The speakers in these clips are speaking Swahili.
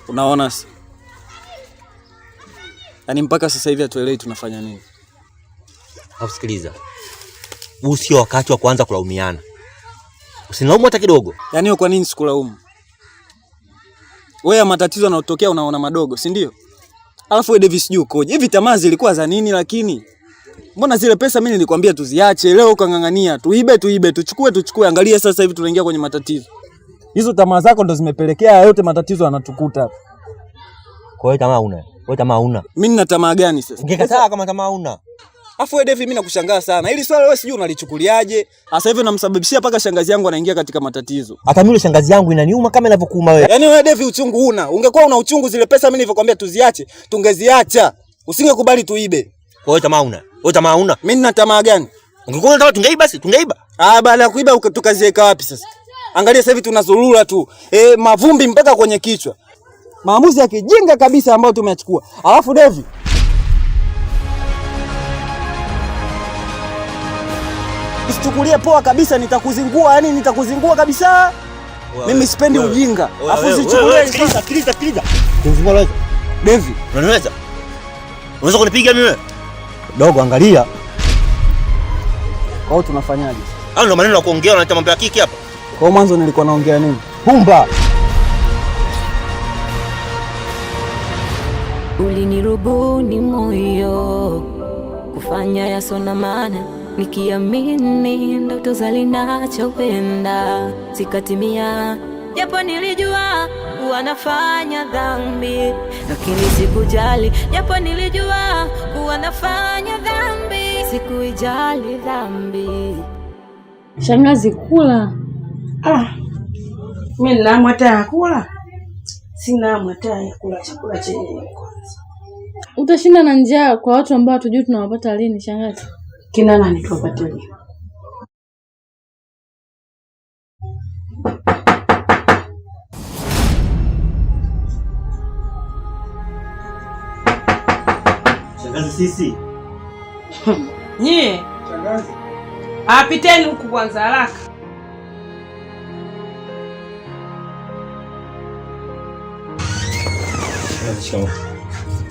Unaona sasa? Yaani mpaka sasa hivi hatuelewi tunafanya nini. Sikiliza. Huu sio wakati wa kuanza kulaumiana. Usinilaumu hata kidogo. Yaani kwa nini sikulaumu? Wewe matatizo yanayotokea unaona madogo, si ndio? Alafu wewe Davis sijui ukoje. Hivi tamaa zilikuwa za nini lakini? Mbona zile pesa mimi nilikwambia tuziache, leo ukangangania, tuibe, tuchukue. Angalia sasa hivi tunaingia kwenye matatizo. Hizo tamaa zako ndo zimepelekea yote matatizo yanatukuta. Kwa hiyo tamaa una. Wewe tamaa una. Mimi nina tamaa gani sasa? Ungekataa kama tamaa una. Alafu wewe Davis mimi nakushangaa sana. Hili swala wewe sijui unalichukuliaje? Sasa hivi namsababishia paka shangazi yangu anaingia katika matatizo. Hata mimi shangazi yangu inaniuma kama inavyokuuma wewe. Yaani wewe Davis uchungu una. Ungekuwa una uchungu zile pesa mimi nilivyokuambia tuziache, tungeziacha. Usingekubali tuibe. Kwa hiyo tamaa una. Wewe tamaa una. Mimi nina tamaa gani? Ungekuwa unataka tungeiba basi, tungeiba. Baada ya kuiba tukaziweka wapi sasa? Angalia sasa hivi tunazurura tu. Mavumbi mpaka kwenye kichwa. Maamuzi ya kijinga kabisa ambayo tumeachukua. Alafu Davis Isichukulie poa kabisa, nitakuzingua, yani nitakuzingua kabisa. Mimi sipendi ujinga. Alafu usichukulie. Sikiliza. Kunzingua leo. Davis, unaniweza? Unaweza kunipiga mimi? Dogo angalia. Kwa hiyo tunafanyaje? Hao ndio maneno ya kuongea, unaleta mambo ya kiki hapa. Kwa mwanzo nilikuwa naongea nini? Pumba. Ulinirubuni moyo kufanya yasona maana, nikiamini ndoto zalinachopenda zikatimia, japo nilijua wanafanya dhambi, lakini sikujali. Japo nilijua wanafanya dhambi, sikuijali dhambi. Shangazi kula. Mimi nina hamu hata ya kula. Sina hamu hata ya kula chakula chenyewe kwanza. Utashinda na njaa kwa watu ambao hatujui tunawapata lini shangazi. Kina nani tuwapate lini? Shangazi sisi. Nyie. Shangazi. Apiteni huku kwanza haraka.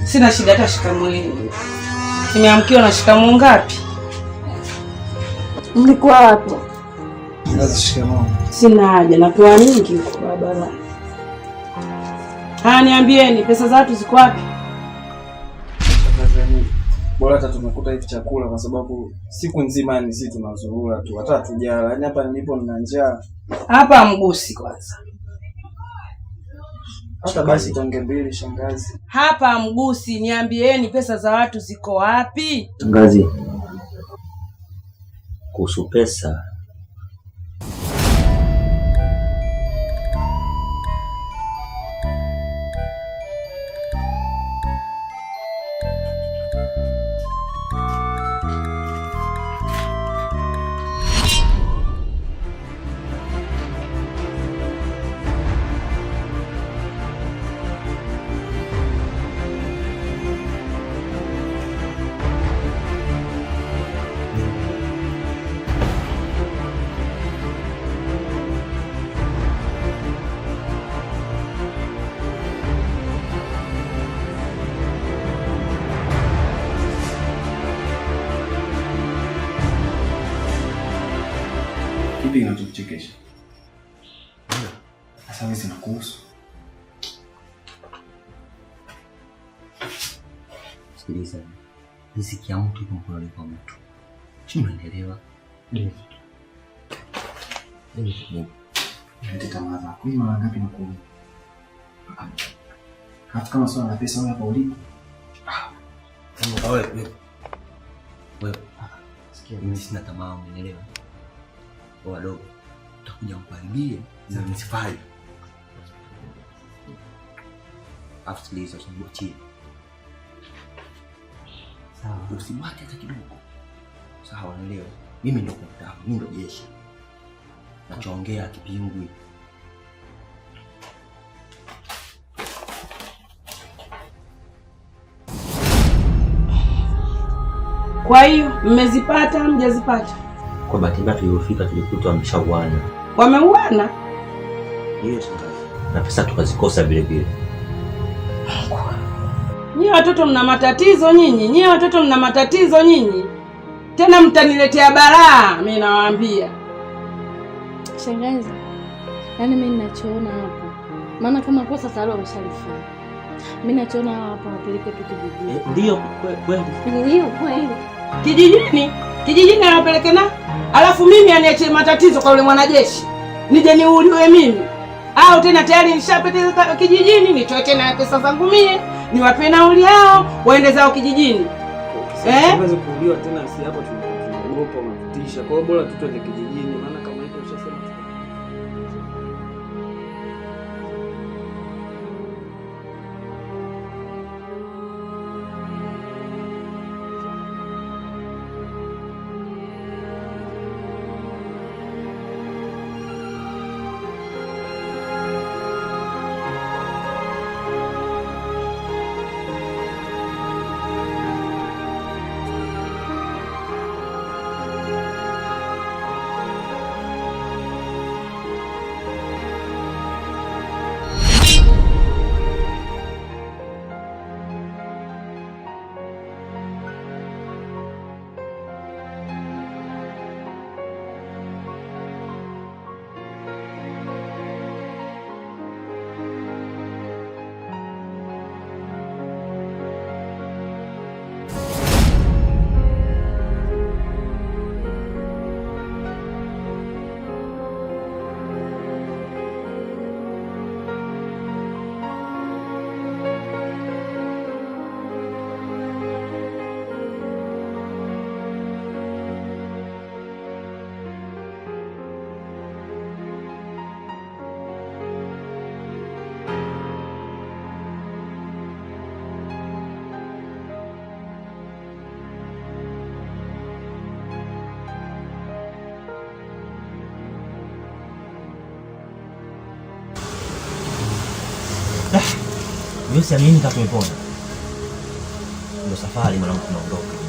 Sina shida hata shikamoo. Nimeamkiwa na shikamoo ngapi? Mlikuwa wapi? Shangazi shikamoo. Sina haja na toa nyingi huko barabara. Niambieni pesa za watu ziko wapi? Shangazi, bora hata tumekuta hivi chakula kwa sababu siku nzima ni sisi tunazurura tu. Hata tujala. Yaani hapa nilipo nina njaa. Hapa mgusi kwanza. Hata basi tonge mbili shangazi. Hapa mgusi, niambieni pesa za watu ziko wapi? Shangazi. Kuhusu pesa. Kipi kinachokuchekesha? Sasa wewe zinakuhusu. Sikiliza. Riziki ya mtu iko mkononi kwa mtu. Sio, unaelewa? Ndio. Ndio tamaa zako. Mimi mara ngapi nakuona? Hata kama swala la pesa wewe hapa ulipo. Wewe. Sikia, mimi sina tamaa, unaelewa? Kwa wadogo utakuja kukaribia na msifai. Sikiliza usimbochie. Sawa, usimwache hata kidogo. Sawa, unaelewa? Mimi ndo kutaka, mimi ndo jeshi. Nachoongea kipingwi. Kwa hiyo mmezipata au mjazipata? Kwa bahati mbaya tulipofika tulikuta wameshauana. Wameuana? Hiyo shangazi. Na pesa tukazikosa vile vile. Nyie watoto mna matatizo nyinyi. Nyie watoto mna matatizo nyinyi. Tena mtaniletea balaa, mimi nawaambia. Shangazi, yaani mimi ninachoona hapo, maana kama kosa Salwa ameshalifanya, mimi nachoona hapo wapeleke tu kijijini. Ndio kweli. Ndio kweli. Kijijini? Kijijini anapeleke na? Alafu mimi aniache matatizo kwa yule mwanajeshi. Nije niuliwe mimi. Au tena tayari nishapeleka kijijini, nitoe tena pesa zangu mie, niwape nauli yao, waende zao kijijini. Siwezi kuuliwa tena, si hapo tunaogopa unatisha. Kwa hiyo bora tu twende kijijini, maana kama hivyo ushasema. Wewe siamini kama tumepona. Ndio safari mwanangu tunaondoka.